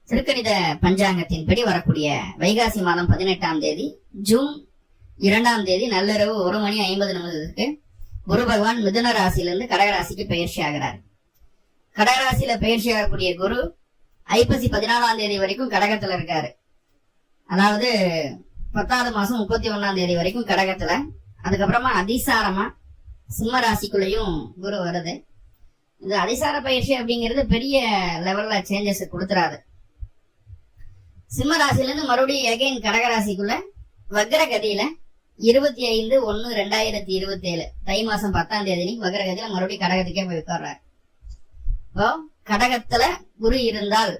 திருக்கணித பஞ்சாங்கத்தின்படி வரக்கூடிய வைகாசி மாதம் 18ஆம் தேதி ஜூன் 2ஆம் தேதி நள்ளிரவு 1:50 குரு பகவான் மிதுன ராசியிலிருந்து கடகராசிக்கு பயிற்சி ஆகிறார். கடகராசியில பயிற்சி ஆகக்கூடிய குரு ஐப்பசி 14ஆம் தேதி வரைக்கும் கடகத்துல இருக்காரு. அதாவது 10வது மாசம் 31ஆம் தேதி வரைக்கும் கடகத்துல. அதுக்கப்புறமா அதிசாரமா சிம்ம ராசிக்குள்ளேயும் குரு வருது. இந்த அதிசார பயிற்சி அப்படிங்கிறது பெரிய லெவல்ல சேஞ்சஸ் கொடுத்துறாது. சிம்ம ராசில இருந்து மறுபடியும் எகைன் கடகராசிக்குள்ள வக்ரகதியில 25/1/2027 தை மாசம் 10ஆம் தேதி வக்ரகதியில மறுபடியும் கடகத்துக்கே போய் உட்கார்றாரு. இப்போ கடகத்துல குரு இருந்தால்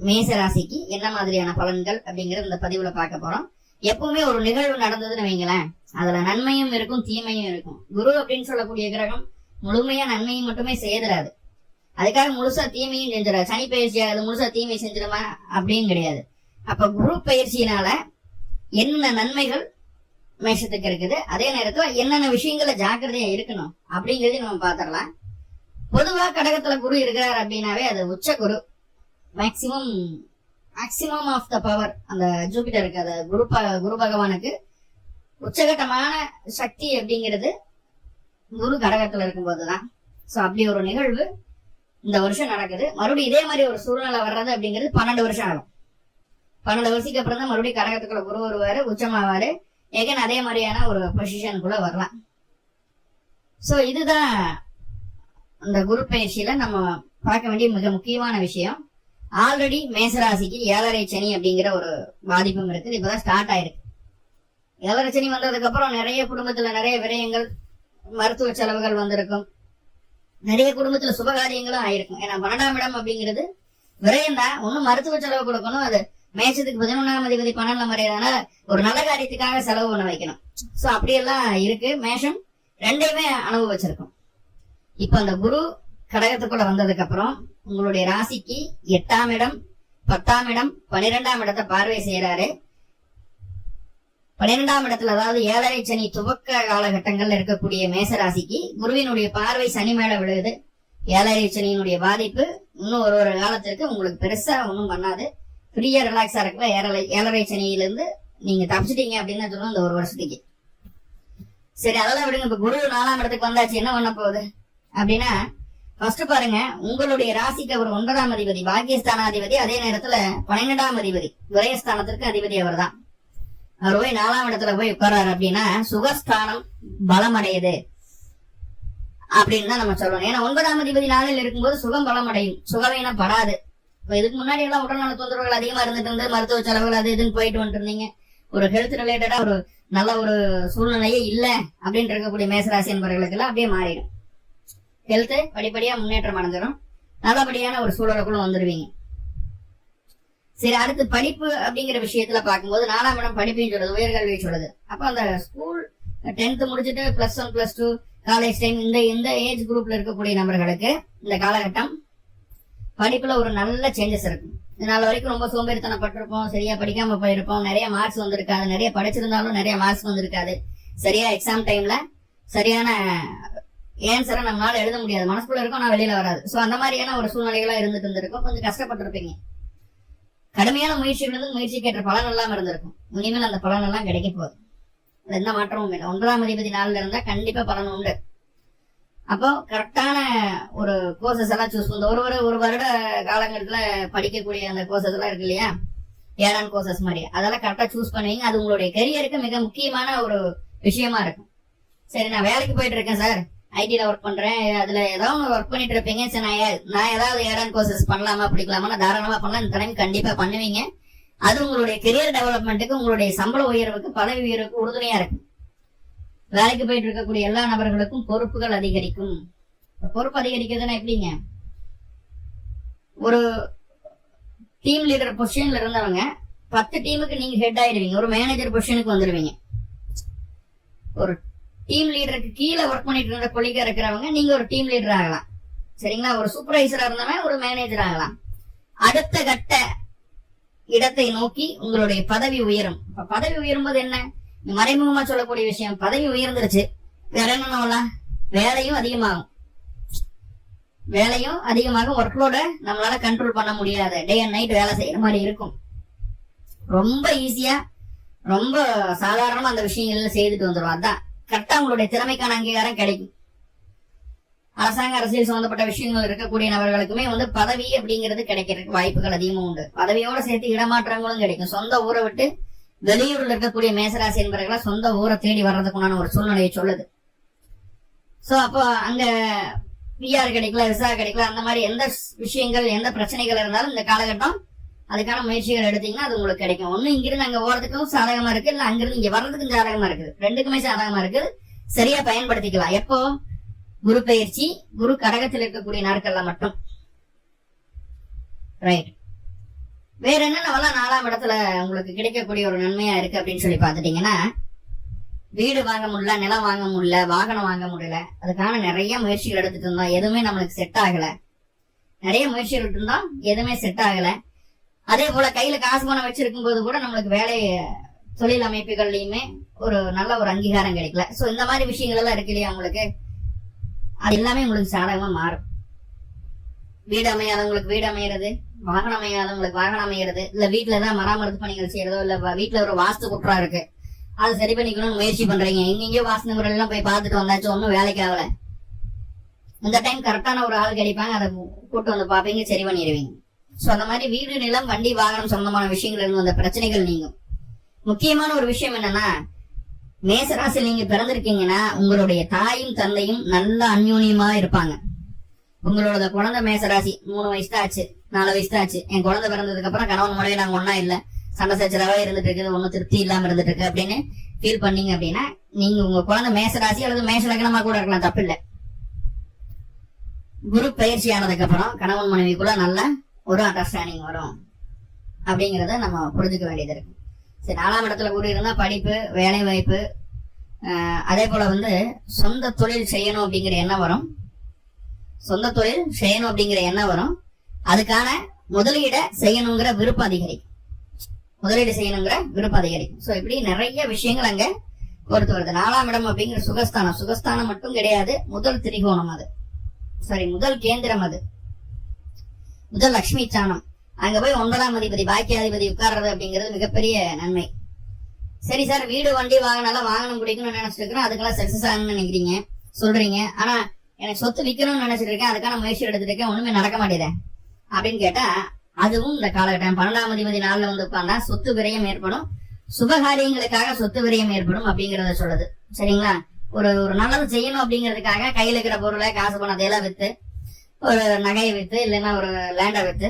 மேச ராசிக்கு என்ன மாதிரியான பலன்கள் அப்படிங்கறது இந்த பதிவுல பார்க்க போறோம். எப்பவுமே ஒரு நிகழ்வு நடந்ததுன்னு வைங்களேன், அதுல நன்மையும் இருக்கும் தீமையும் இருக்கும். குரு அப்படின்னு சொல்லக்கூடிய கிரகம் முழுமையா நன்மையும் மட்டுமே செய்யறாது, அதுக்காக முழுசா தீமையும் செஞ்சிடாது. சனி பயிற்சி அது முழுசா தீமை செஞ்சிடுமா அப்படின்னு கிடையாது. அப்ப குரு பயிற்சியினால என்ன நன்மைகள் மேஷத்துக்கு இருக்குது, அதே நேரத்துல என்னென்ன விஷயங்கள ஜாக்கிரதையா இருக்கணும் அப்படிங்கறதையும் நம்ம பாத்திரலாம். பொதுவா கடகத்துல குரு இருக்கிறார் அப்படின்னாவே அது உச்ச குரு. மேக்சிமம் ஆஃப் த பவர் அந்த ஜூபிட்டருக்கு, அது குரு பகவானுக்கு உச்சகட்டமான சக்தி அப்படிங்கிறது குரு கடகத்துல இருக்கும்போதுதான். சோ அப்படி ஒரு நிகழ்வு இந்த வருஷம் நடக்குது. மறுபடியும் இதே மாதிரி ஒரு சூழ்நிலை வர்றது அப்படிங்கிறது 12 வருஷம் ஆகும். 12 வருஷத்துக்கு அப்புறம் தான் மறுபடியும் கடகத்துக்குள்ள குரு வருவாரு, உச்சமாவாரு, ஏகன் அதே மாதிரியான ஒரு பொசிஷனுக்குள்ள வரலாம். சோ இதுதான் இந்த குரு பயிற்சியில நம்ம பார்க்க வேண்டிய மிக முக்கியமான விஷயம். ஆல்ரெடி மேசராசிக்கு 7.5 சனி அப்படிங்கிற ஒரு பாதிப்பும் இருக்குது. இப்பதான் ஸ்டார்ட் ஆயிருக்கு. 7.5 சனி வந்ததுக்கு அப்புறம் நிறைய குடும்பத்துல நிறைய விரயங்கள், மருத்துவ செலவுகள் வந்திருக்கும். நிறைய குடும்பத்துல சுபகாரியங்களும் ஆயிருக்கும். ஏன்னா 12ஆம் இடம் அப்படிங்கிறது விரயம் தான். ஒன்னும் மருத்துவ செலவு கொடுக்கணும், அது மேஷத்துக்கு 11ஆம் அதிபதி 12ல மறையறதுனால ஒரு நல்ல காரியத்துக்காக செலவு பண்ண வைக்கணும். சோ அப்படியெல்லாம் இருக்கு. மேஷம் ரெண்டையுமே அனுபவிச்சிருக்கும். இப்ப அந்த குரு கடகத்துக்குள்ள வந்ததுக்கு அப்புறம் உங்களுடைய ராசிக்கு 8ஆம் இடம், 10ஆம் இடம், 12ஆம் இடத்தை பார்வை செய்யறாரு. 12ஆம் இடத்துல, அதாவது 7.5 சனி துவக்க காலகட்டங்கள்ல இருக்கக்கூடிய மேச ராசிக்கு குருவினுடைய பார்வை சனி மேல விழுகுது. 7.5 சனியினுடைய பாதிப்பு இன்னும் ஒரு காலத்திற்கு உங்களுக்கு பெருசா ஒன்னும் பண்ணாது. ஃப்ரீயா ரிலாக்ஸா இருக்கல. 7.5 சனியிலிருந்து நீங்க தப்பிச்சிட்டீங்க அப்படின்னு சொல்லுவோம் இந்த ஒரு வருஷத்துக்கு. சரி, அதெல்லாம் விடுங்க. இப்ப குரு 4ஆம் இடத்துக்கு வந்தாச்சு, என்ன பண்ண போகுது அப்படின்னா, ஃபர்ஸ்ட் பாருங்க, உங்களுடைய ராசிக்கு அவர் 9ஆம் அதிபதி, பாக்கியஸ்தானாதிபதி, அதே நேரத்துல 12ஆம் அதிபதி, விரயஸ்தானத்திற்கு அதிபதி அவர் தான். அவர் போய் 4ஆம் இடத்துல போய் உட்கார்றாரு அப்படின்னா சுகஸ்தானம் பலம் அடையுது அப்படின்னு தான் நம்ம சொல்லணும். ஏன்னா 9ஆம் அதிபதி 4ல் இருக்கும்போது சுகம் பலம் அடையும், சுகவீனம் படாது. இப்ப இதுக்கு முன்னாடி எல்லாம் உடல்நல தொந்தரவுகள் அதிகமா இருந்துட்டு இருந்து மருத்துவ செலவுகள் அது இதுன்னு போயிட்டு வந்துட்டு இருந்தீங்க. ஒரு ஹெல்த் ரிலேட்டடா ஒரு நல்ல ஒரு சூழ்நிலையே இல்ல அப்படின்னு இருக்கக்கூடிய மேசராசி என்பவர்களுக்கு எல்லாம் அப்படியே மாறிடும். ஹெல்த் படிப்படியா முன்னேற்றம் அடைஞ்சிடும், நல்லபடியான ஒரு சூழலுக்குள்ள வந்துருவீங்க. சரி, அடுத்து படிப்பு அப்படிங்கிற விஷயத்துல பார்க்கும்போது 4ஆம் இடம் படிப்பையும் சொல்லுது, உயர்கல்வியை சொல்லுது. அப்ப அந்த ஸ்கூல் 10th முடிச்சுட்டு +1 +2 காலேஜ் டைம் இந்த ஏஜ் குரூப்ல இருக்கக்கூடிய நபர்களுக்கு இந்த காலகட்டம் படிப்புல ஒரு நல்ல சேஞ்சஸ் இருக்கும். இதனால வரைக்கும் ரொம்ப சோம்பேறித்தனப்பட்டிருப்போம், சரியா படிக்காம போயிருப்போம், நிறைய மார்க்ஸ் வந்திருக்காது, நிறைய படிச்சிருந்தாலும் நிறைய மார்க்ஸ் வந்திருக்காது, சரியா எக்ஸாம் டைம்ல சரியான ஏன்சரை நம்மளால எழுத முடியாது, மனசுக்குள்ள இருக்கும் நான் வெளியில வராது. சோ அந்த மாதிரியான ஒரு சூழ்நிலைகளா இருந்துட்டு இருந்திருக்கும். கொஞ்சம் கஷ்டப்பட்டிருப்பீங்க. கடுமையான முயற்சிகள் முயற்சிக்கு ஏற்ற பலன் எல்லாம் இருந்திருக்கும். இனிமேல் அந்த பலன் எல்லாம் கிடைக்க போகுது, எந்த மாற்றமும் இல்லை. 9ஆம் அதிபதி 4ல இருந்தா கண்டிப்பா பலன் உண்டு. அப்போ கரெக்டான ஒரு கோர்சஸ் எல்லாம் சூஸ் பண்ண ஒரு வருட காலங்கள்ல படிக்கக்கூடிய அந்த கோர்சஸ் எல்லாம் இருக்கு இல்லையா, ஏழான் கோர்சஸ் மாதிரி, அதெல்லாம் கரெக்டா சூஸ் பண்ணுவீங்க. அது உங்களுடைய கெரியருக்கு மிக முக்கியமான ஒரு விஷயமா இருக்கும். சரி, நான் வேலைக்கு போயிட்டு இருக்கேன் சார், ஐடில ஒர்க் பண்றேன், அதுல ஏதாவது ஒர்க் பண்ணிட்டு இருப்பீங்க. சரி, நான் ஏதாவது ஏழான் கோர்சஸ் பண்ணலாமா பிடிக்கலாமா, தாராளமா பண்ணலாம். இந்த டைம் கண்டிப்பா பண்ணுவீங்க. அது உங்களுடைய கெரியர் டெவலப்மெண்ட்டுக்கு, உங்களுடைய சம்பள உயர்வுக்கு, பதவி உயர்வுக்கு உறுதுணையா இருக்கும். வேலைக்கு போயிட்டு இருக்கக்கூடிய எல்லா நபர்களுக்கும் பொறுப்புகள் அதிகரிக்கும். பொறுப்பு அதிகரிக்கிறதுனா எப்படிங்க, ஒரு டீம் லீடர் பொசிஷன்ல இருந்தவங்க 10 டீமுக்கு நீங்க ஹெட் ஆயிடுவீங்க, ஒரு மேனேஜர் பொசிஷனுக்கு வந்துடுவீங்க. ஒரு டீம் லீடருக்கு கீழே ஒர்க் பண்ணிட்டு இருந்த கொலிகா இருக்கிறவங்க நீங்க ஒரு டீம் லீடர் ஆகலாம், சரிங்களா. ஒரு சூப்பர்வைசரா இருந்தவங்க ஒரு மேனேஜர் ஆகலாம். அடுத்த கட்ட இடத்தை நோக்கி உங்களுடைய பதவி உயரும். பதவி உயரும்போது என்ன, மறைமுகமா சொல்லக்கூடிய விஷயம், பதவி உயர்ந்துருச்சு, வேற என்ன வேலையும் அதிகமாகும். வேலையும் அதிகமாக, ஒர்க்லோட நம்மளால கண்ட்ரோல் பண்ண முடியாது, டே அண்ட் நைட் வேலை செய்யற மாதிரி இருக்கும். ரொம்ப ஈஸியா ரொம்ப சாதாரணமா அந்த விஷயங்கள்ல செய்துட்டு வந்துடும். அதான் கரெக்டா உங்களுடைய திறமைக்கான அங்கீகாரம் கிடைக்கும். அரசாங்க அரசியல் சம்பந்தப்பட்ட விஷயங்கள் இருக்கக்கூடிய நபர்களுக்குமே பதவி அப்படிங்கிறது கிடைக்கிறதுக்கு வாய்ப்புகள் அதிகமும் உண்டு. பதவியோட சேர்த்து இடமாற்றங்களும் கிடைக்கும். சொந்த ஊரை விட்டு வெளியூர்ல இருக்கக்கூடிய மேசராசி என்பவர்களா சொந்த ஊரை தேடி வர்றதுக்குண்டான ஒரு சூழ்நிலையை சொல்லுது. சோ அப்போ அங்க பிஆர் கிடைக்கல, விசா கிடைக்கல, அந்த மாதிரி எந்த விஷயங்கள் எந்த பிரச்சனைகள் இருந்தாலும் இந்த காலகட்டம் அதுக்கான முயற்சிகள் எடுத்தீங்கன்னா அது உங்களுக்கு கிடைக்கும். ஒண்ணு இங்கிருந்து அங்க போறதுக்கும் சாதகமா இருக்கு, இல்ல அங்கிருந்து இங்க வர்றதுக்கும் சாதகமா இருக்குது. ரெண்டுக்குமே சாதகமா இருக்குது. சரியா பயன்படுத்திக்கலாம். எப்போ? குரு பயிற்சி, குரு கடகத்தில் இருக்கக்கூடிய நாட்கள்ல மட்டும். ரைட். வேற என்னென்னவெல்லாம் 4ஆம் இடத்துல உங்களுக்கு கிடைக்கக்கூடிய ஒரு நன்மையா இருக்கு அப்படின்னு சொல்லி பாத்துட்டீங்கன்னா, வீடு வாங்க முடியல, நிலம் வாங்க முடியல, வாகனம் வாங்க முடியல, அதுக்கான நிறைய முயற்சிகள் எடுத்துட்டு இருந்தோம், எதுவுமே நம்மளுக்கு செட் ஆகல. நிறைய முயற்சிகள் எடுத்து இருந்தோம், எதுவுமே செட் ஆகல. அதே போல கையில காசு பணம் வச்சிருக்கும் போது கூட நம்மளுக்கு வேலை தொழில் அமைப்புகள்லயுமே ஒரு நல்ல ஒரு அங்கீகாரம் கிடைக்கல. சோ இந்த மாதிரி விஷயங்கள் எல்லாம் இருக்கு இல்லையா உங்களுக்கு, அது எல்லாமே உங்களுக்கு சாதகமா மாறும். வீடு அமையாதவங்களுக்கு வீடு அமையிறது, வாகனம் அமையாதவங்களுக்கு வாகனம் அமையிறது, இல்ல வீட்டுல ஏதாவது மராமத்து பணிகள் செய்யறதோ, இல்ல வீட்டுல ஒரு வாஸ்து குற்றம் இருக்கு அதை சரி பண்ணிக்கணும்னு முயற்சி பண்றீங்க, எங்கெங்கயோ வாஸ்து முறை எல்லாம் போய் பார்த்துட்டு வந்தாச்சு, ஒன்னும் வேலைக்கு ஆகல. இந்த டைம் கரெக்டான ஒரு ஆள் கிடைப்பாங்க, அதை கூட்டு வந்து பாப்பீங்க, சரி பண்ணிடுவீங்க. சோ அந்த மாதிரி வீடு நிலம் வண்டி வாகனம் சொந்தமான விஷயங்கள் இருந்து வந்த பிரச்சனைகள் நீங்கும். முக்கியமான ஒரு விஷயம் என்னன்னா, மேசராசியில் நீங்க பிறந்திருக்கீங்கன்னா உங்களுடைய தாயும் தந்தையும் நல்ல அந்யோன்யமா இருப்பாங்க. உங்களோட குழந்தை மேசராசி 3 வயசு தான் ஆச்சு, 4 வயசு தான் ஆச்சு, என் குழந்தை பிறந்ததுக்கு அப்புறம் கணவன் முறையை நாங்க ஒன்னா இல்ல, சண்டை சச்சரவா இருந்துட்டு இருக்குது, ஒன்னும் திருப்தி இல்லாம இருந்துட்டு இருக்கு அப்படின்னு ஃபீல் பண்ணீங்க அப்படின்னா, நீங்க உங்க குழந்தை மேசராசி அல்லது மேச லக்னமா கூட இருக்கலாம், தப்பு இல்ல. குரு பயிற்சி ஆனதுக்கு அப்புறம் கணவன் மனைவிக்குள்ள நல்ல ஒரு அண்டர்ஸ்டாண்டிங் வரும் அப்படிங்கறத நம்ம புரிஞ்சுக்க வேண்டியது இருக்கு. சரி, 4ஆம் இடத்துல குரு இருந்தா படிப்பு, வேலை வாய்ப்பு, அதே போல சொந்த தொழில் செய்யணும் அப்படிங்கிற எண்ணம் வரும். சொந்த தொழில் செய்யணும் அப்படிங்கிற எண்ணம் வரும். அதுக்கான முதலீட செய்யணுங்கிற விருப்பம் அதிகரிக்கும். முதலீடு செய்யணுங்கிற விருப்பம் அதிகரிக்கும். சோ இப்படி நிறைய விஷயங்கள் அங்க பொறுத்து வருது. 4ஆம் இடம் அப்படிங்கிற சுகஸ்தானம். சுகஸ்தானம் மட்டும் கிடையாது, முதல் திரிகோணம் அது, முதல் கேந்திரம் அது, முதல் லட்சுமி ஸ்தானம். அங்க போய் 9ஆம் அதிபதி பாக்கியாதிபதி உட்கார்றது அப்படிங்கிறது மிகப்பெரிய நன்மை. சரி சார், வீடு வண்டி வாகனம் வாங்கணும் பிடிக்கணும்னு நினைச்சிட்டு இருக்கிறேன், அதுக்கெல்லாம் சக்சஸ் ஆகணும்னு நினைக்கிறீங்க சொல்றீங்க, ஆனா எனக்கு சொத்து விற்கணும்னு நினைச்சிட்டு இருக்கேன், அதுக்கான முயற்சி எடுத்துட்டு இருக்கேன், ஒண்ணுமே நடக்க மாட்டேதே அப்படின்னு கேட்டா, அதுவும் இந்த காலகட்டம் 12ஆம் அதிபதி நாள்ல உட்கார்ந்தா சொத்து விரயம் ஏற்படும், சுபகாரியங்களுக்காக சொத்து விரயம் ஏற்படும் அப்படிங்கறத சொல்லுது. சரிங்களா? ஒரு நல்லது செய்யணும் அப்படிங்கிறதுக்காக கையில இருக்கிற பொருளை காசு பணத்தை எல்லாம் வித்து, ஒரு நகையை வித்து, இல்லைன்னா ஒரு லேண்டை வித்து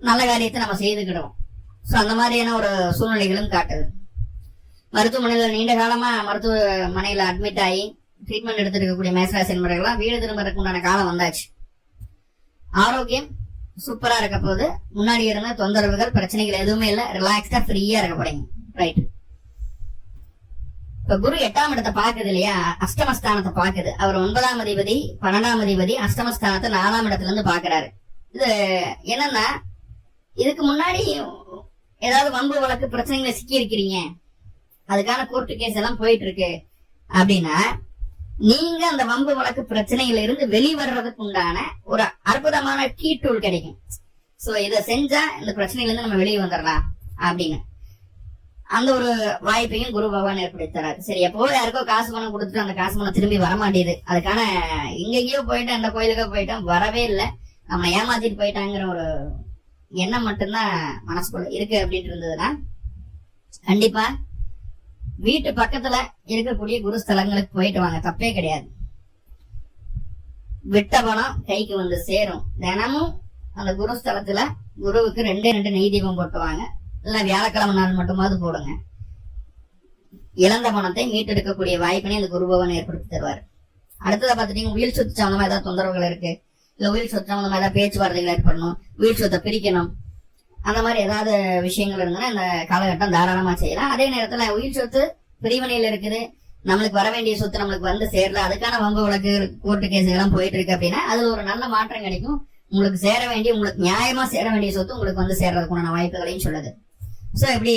நல்ல காரியத்தை நம்ம செய்துக்கிடுவோம். சோ அந்த மாதிரியான ஒரு சூழ்நிலைகளும் காட்டுது. மருத்துவமனையில நீண்ட காலமா மருத்துவமனையில அட்மிட் ஆகி ட்ரீட்மெண்ட் எடுத்துட்டு இருக்கக்கூடிய மேசராசி என்பவர்கள்லாம் வீடு திரும்பறதுக்கு உண்டான காலம் வந்தாச்சு. ஆரோக்கியம் சூப்பரா இருக்க போது, முன்னாடி இருந்த தொந்தரவுகள் பிரச்சனைகள் எதுவுமே இல்ல, ரிலாக்ஸ்டா ஃப்ரீயா இருக்க போறீங்க. ரைட். இப்ப குரு 8ஆம் இடத்தை பாக்குது இல்லையா, அஷ்டமஸ்தானத்தை பாக்குது. அவர் 9ஆம் அதிபதி 12ஆம் அதிபதி அஷ்டமஸ்தானத்தை 4ஆம் இடத்துல இருந்து பாக்குறாரு. இது என்னன்னா, இதுக்கு முன்னாடி ஏதாவது வம்பு வழக்கு பிரச்சனைகளை சிக்கி இருக்கிறீங்க, அதுக்கான கோர்ட்டு கேஸ் எல்லாம் போயிட்டு இருக்கு அப்படின்னா, நீங்க அந்த வம்பு வழக்கு பிரச்சனையில இருந்து வெளிவர்றதுக்கு உண்டான ஒரு அற்புதமான கீ டூல் கிடைக்கும். சோ இத செஞ்சா இந்த பிரச்சனையில இருந்து நம்ம வெளியே வந்துடலாம் அப்படின்னு அந்த ஒரு வாய்ப்பையும் குரு பகவான் ஏற்படுத்தி தராரு. சரி, எப்போ யாருக்கோ காசு பணம் கொடுத்துட்டு அந்த காசு பணம் திரும்பி வரமாட்டேது, அதுக்கான எங்கெங்கயோ போயிட்டு அந்த கோயிலுக்கோ போயிட்டோம், வரவே இல்லை, நம்ம ஏமாத்திட்டு போயிட்டாங்கிற ஒரு எண்ணம் மட்டும்தான் மனசுக்குள்ள இருக்கு அப்படின்ட்டு இருந்ததுன்னா, கண்டிப்பா வீட்டு பக்கத்துல இருக்கக்கூடிய குரு ஸ்தலங்களுக்கு போயிட்டு வாங்க, தப்பே கிடையாது. விட்ட பணம் கைக்கு சேரும். தினமும் அந்த குரு ஸ்தலத்துல குருவுக்கு 2 நெய் தீபம் போட்டுவாங்க, இல்ல வியாழக்கிழமை நாள் மட்டுமாவது போடுங்க. இழந்த பணத்தை மீட்டெடுக்கக்கூடிய வாய்ப்பினை அந்த குரு பகவான் ஏற்படுத்தி தருவார். அடுத்ததை பாத்துட்டீங்க, உயிர் சொத்து சம்பந்தமா ஏதாவது தொந்தரவுகள் இருக்கு, இல்ல உயிர் சொத்து சம்பந்தமா ஏதாவது பேச்சுவார்த்தைகள் ஏற்படணும், உயிர் சொத்தை பிரிக்கணும், அந்த மாதிரி ஏதாவது விஷயங்கள் இருந்தா இந்த காலகட்டம் தாராளமா செய்யலாம். அதே நேரத்துல உயிர் சொத்து பிரிவினையில இருக்குது, நம்மளுக்கு வர வேண்டிய சொத்து நம்மளுக்கு சேரல, அதுக்கான வம்பு வழக்கு கோர்ட்டு கேஸ் எல்லாம் போயிட்டு இருக்கு அப்படின்னா அதுல ஒரு நல்ல மாற்றம் கிடைக்கும். உங்களுக்கு சேர வேண்டிய, உங்களுக்கு நியாயமா சேர வேண்டிய சொத்து உங்களுக்கு சேர்றதுக்குண்டான வாய்ப்புகளையும் சொல்லுது. சோ இப்படி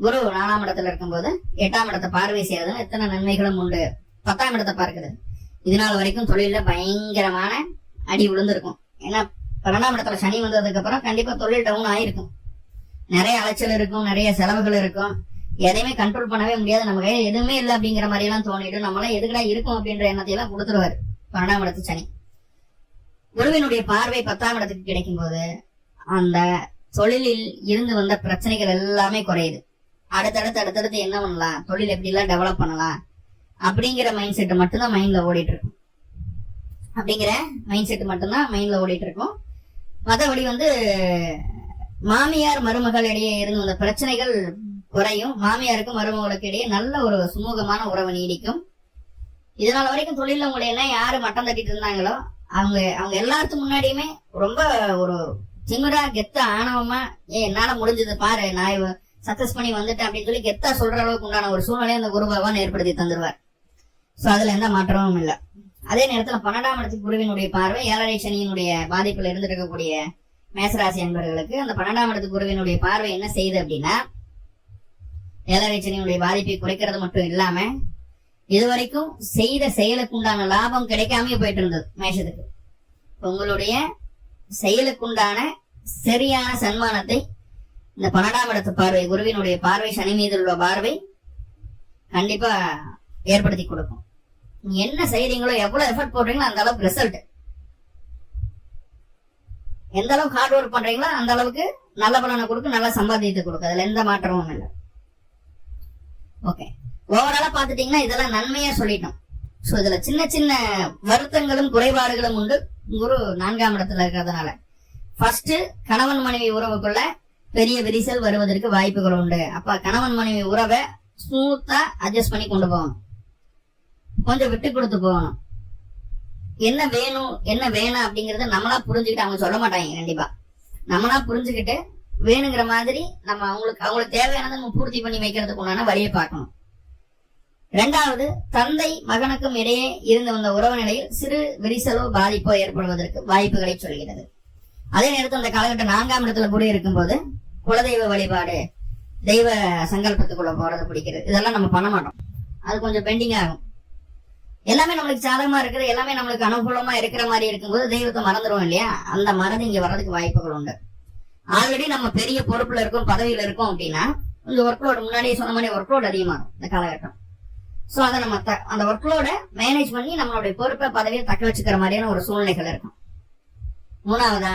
குரு 4ஆம் இடத்துல இருக்கும்போது 8ஆம் இடத்தை பார்வை செய்யறதுல எத்தனை நன்மைகளும் உண்டு. 10ஆம் இடத்தை பார்க்குது. இதனால் வரைக்கும் தொழில பயங்கரமான அடி விழுந்திருக்கும், ஏன்னா 12ஆம் இடத்துல சனி வந்ததுக்கு அப்புறம் கண்டிப்பா தொழில் டவுன் ஆயிருக்கும். நிறைய அலைச்சல் இருக்கும், நிறைய செலவுகள் இருக்கும், எதையுமே கண்ட்ரோல் பண்ணவே முடியாது. நம்ம கையில எதுவுமே இல்லை அப்படிங்கிற மாதிரி எல்லாம் தோணிடும். நம்மளாம் எதுக்கடா இருக்கும் அப்படின்ற எண்ணத்தை எல்லாம் கொடுத்துருவாரு 12ஆம் இடத்து சனி. குருவினுடைய பார்வை 10ஆம் இடத்துக்கு கிடைக்கும் போது அந்த தொழிலில் இருந்து வந்த பிரச்சனைகள் எல்லாமே குறையுது. அடுத்தடுத்து என்ன பண்ணலாம், தொழில் எப்படி எல்லாம் டெவலப் பண்ணலாம் அப்படிங்கிற மைண்ட் செட் மட்டும்தான் மைண்ட்ல ஓடிட்டு இருக்கும். மற்றபடி மாமியார் மருமகள் இடையே இருந்து வந்த பிரச்சனைகள் குறையும். மாமியாருக்கும் மருமகளுக்கு இடையே நல்ல ஒரு சுமூகமான உறவு நீடிக்கும். இதனால வரைக்கும் தொழில உங்களை எல்லாம் யாரு மட்டம் தட்டிட்டு இருந்தாங்களோ அவங்க எல்லாத்துக்கும் முன்னாடியுமே ரொம்ப ஒரு திமிரா கெத்தா ஆணவமா என்னால முடிஞ்சது பாரு, நான் சக்சஸ் பண்ணி வந்துட்டேன் அப்படின்னு சொல்லி கெத்தா சொல்ற அளவுக்கு உண்டான ஒரு சூழ்நிலையை அந்த குரு பகவான் ஏற்படுத்தி தந்துருவார். சோ அதுல எந்த மாற்றமும் இல்லை. அதே நேரத்துல 12ஆம் இடத்துக்கு குருவினுடைய பார்வை 7.5 சனியினுடைய பாதிப்புல இருந்து இருக்கக்கூடிய மேசராசி அன்பர்களுக்கு அந்த 12ஆம் இடத்துக்கு குருவினுடைய பார்வை என்ன செய்யுது அப்படின்னா, 7.5 சனியினுடைய பாதிப்பை குறைக்கிறது மட்டும் இல்லாம இதுவரைக்கும் செய்த செயலுக்கு உண்டான லாபம் கிடைக்காம போயிட்டு இருந்தது மேஷத்துக்கு. உங்களுடைய செயலுக்குண்டான சரியான சன்மானத்தை இந்த 12ஆம் இடத்து பார்வை, குருவினுடைய பார்வை, சனி மீது உள்ள பார்வை கண்டிப்பா ஏற்படுத்தி கொடுக்கும். நீங்க என்ன செய்றீங்களோ, எவ்வளவு எஃபர்ட் போடுறீங்களோ அந்த அளவுக்கு ரிசல்ட், எந்த அளவுக்கு ஹார்ட் ஒர்க் பண்றீங்களோ அந்த அளவுக்கு நல்ல பலனை கொடுக்கும், நல்ல சம்பாதித்து கொடுக்கும். அதுல எந்த மாற்றமும் இல்லை. ஓகே, ஓவராலா பாத்துட்டீங்கன்னா இதெல்லாம் நன்மையா சொல்லிட்டோம். சோ இதுல சின்ன சின்ன வருத்தங்களும் குறைபாடுகளும் உண்டு குரு 4ஆம் இடத்துல இருக்கிறதுனால. ஃபர்ஸ்ட், கணவன் மனைவி உறவுக்குள்ள பெரிய விரிசல் வருவதற்கு வாய்ப்புகள் உண்டு. அப்ப கணவன் மனைவி உறவை ஸ்மூத்தா அட்ஜஸ்ட் பண்ணி கொண்டு போகணும், கொஞ்சம் விட்டு கொடுத்து போகணும். என்ன வேணும் என்ன வேணாம் அப்படிங்கறத நம்மளா புரிஞ்சுக்கிட்டு, அவங்க சொல்ல மாட்டாங்க கண்டிப்பா, நம்மளா புரிஞ்சுக்கிட்டு வேணுங்கிற மாதிரி நம்ம அவங்களுக்கு தேவையானதை நம்ம பூர்த்தி பண்ணி வைக்கிறதுக்கு உண்டான வழியை பார்க்கணும். 2வது, தந்தை மகனுக்கும் இடையே இருந்து வந்த உறவு நிலையில் சிறு விரிசலோ பாதிப்போ ஏற்படுவதற்கு வாய்ப்புகளை சொல்கிறது. அதே நேரத்தில் அந்த காலகட்டம் 4ஆம் இடத்துல கூட இருக்கும்போது குலதெய்வ வழிபாடு, தெய்வ சங்கல்பத்துக்குள்ள போறது பிடிக்கிறது, இதெல்லாம் நம்ம பண்ண மாட்டோம். அது கொஞ்சம் பெண்டிங் ஆகும். எல்லாமே நம்மளுக்கு சாதகமா இருக்குது, எல்லாமே நம்மளுக்கு அனுகூலமா இருக்கிற மாதிரி இருக்கும்போது தெய்வத்தை மறந்துடுவோம் இல்லையா? அந்த மறந்து இங்க வர்றதுக்கு வாய்ப்புகள் உண்டு. ஆல்ரெடி நம்ம பெரிய பொறுப்புல இருக்கோம், பதவியில இருக்கோம் அப்படின்னா இந்த ஒர்க்லோடு, முன்னாடியே சொன்ன மாதிரி ஒர்க்லோடு அதிகமாகும் இந்த காலகட்டம். சோ அதை நம்ம அந்த ஒர்க்லோட மேனேஜ் பண்ணி நம்மளுடைய பொறுப்பை பதவியை தக்க வச்சுக்கிற மாதிரியான ஒரு சூழ்நிலைகள் இருக்கும். 3வதா,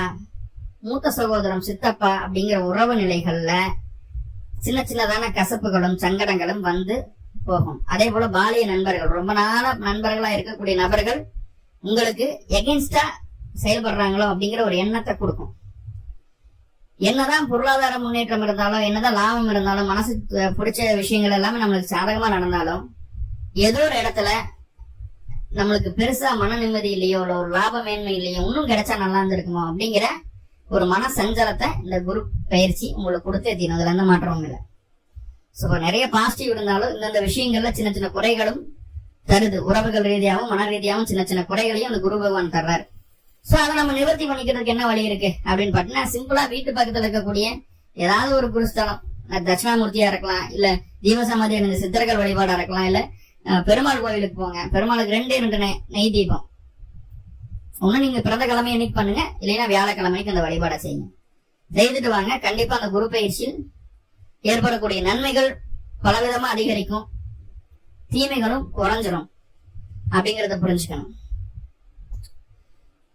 மூத்த சகோதரம், சித்தப்பா அப்படிங்கிற உறவு நிலைகள்ல சின்ன சின்னதான கசப்புகளும் சங்கடங்களும் வந்து போகும். அதே போல பாலிய நண்பர்கள், ரொம்ப நாளா நண்பர்களா இருக்கக்கூடிய நபர்கள் உங்களுக்கு எகென்ஸ்டா செயல்படுறாங்களோ அப்படிங்கிற ஒரு எண்ணத்தை கொடுக்கும். என்னதான் பொருளாதார முன்னேற்றம் இருந்தாலும், என்னதான் லாபம் இருந்தாலும், மனசுக்கு பிடிச்ச விஷயங்கள் எல்லாமே நம்மளுக்கு சாதகமா நடந்தாலும், ஏதோ ஒரு இடத்துல நம்மளுக்கு பெருசா மன நிம்மதி இல்லையோ, இல்ல ஒரு லாப மேன்மை இல்லையோ, இன்னும் கிடைச்சா நல்லா இருந்திருக்குமோ அப்படிங்கிற ஒரு மன சஞ்சலத்தை இந்த குரு பயிற்சி உங்களுக்கு கொடுத்தே தீரும். அதுல எந்த மாற்றமும் இல்லை. சோ நிறைய பாசிட்டிவ் இருந்தாலும் இந்த விஷயங்கள்ல சின்ன சின்ன குறைகளும் தருது. உறவுகள் ரீதியாகவும் மன ரீதியாகவும் சின்ன சின்ன குறைகளையும் அந்த குரு பகவான் தர்றாரு. சோ அதை நம்ம நிவர்த்தி பண்ணிக்கிறதுக்கு என்ன வழி இருக்கு அப்படின்னு பாத்தீங்கன்னா, சிம்பிளா வீட்டு பக்கத்துல இருக்கக்கூடிய ஏதாவது ஒரு குருஸ்தலம், தட்சிணாமூர்த்தியா இருக்கலாம், இல்ல ஜீவசமாதி அடைந்த சித்தர்கள் வழிபாடா இருக்கலாம், இல்ல பெருமாள் கோவிலுக்கு போங்க. பெருமாளுக்கு 2 நெய் தீபம், ஒண்ணு நீங்க பிறந்த கிழமை அன்னைக்கு பண்ணுங்க, இல்லைன்னா வியாழக்கிழமைக்கு அந்த வழிபாடை செய்யுங்க. செய்துட்டு வாங்க. கண்டிப்பா அந்த குரு பயிற்சியில் ஏற்படக்கூடிய நன்மைகள் பலவிதமா அதிகரிக்கும், தீமைகளும் குறைஞ்சிரும் அப்படிங்கறத புரிஞ்சுக்கணும்.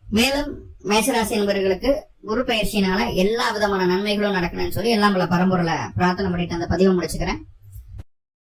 மேலும் மேஷராசி என்பவர்களுக்கு குரு பயிற்சியினால எல்லா விதமான நன்மைகளும் நடக்கணும்னு சொல்லி எல்லாம் பல பரம்பொருளை பிரார்த்தனை பண்ணிட்டு அந்த பதிவை முடிச்சுக்கிறேன்.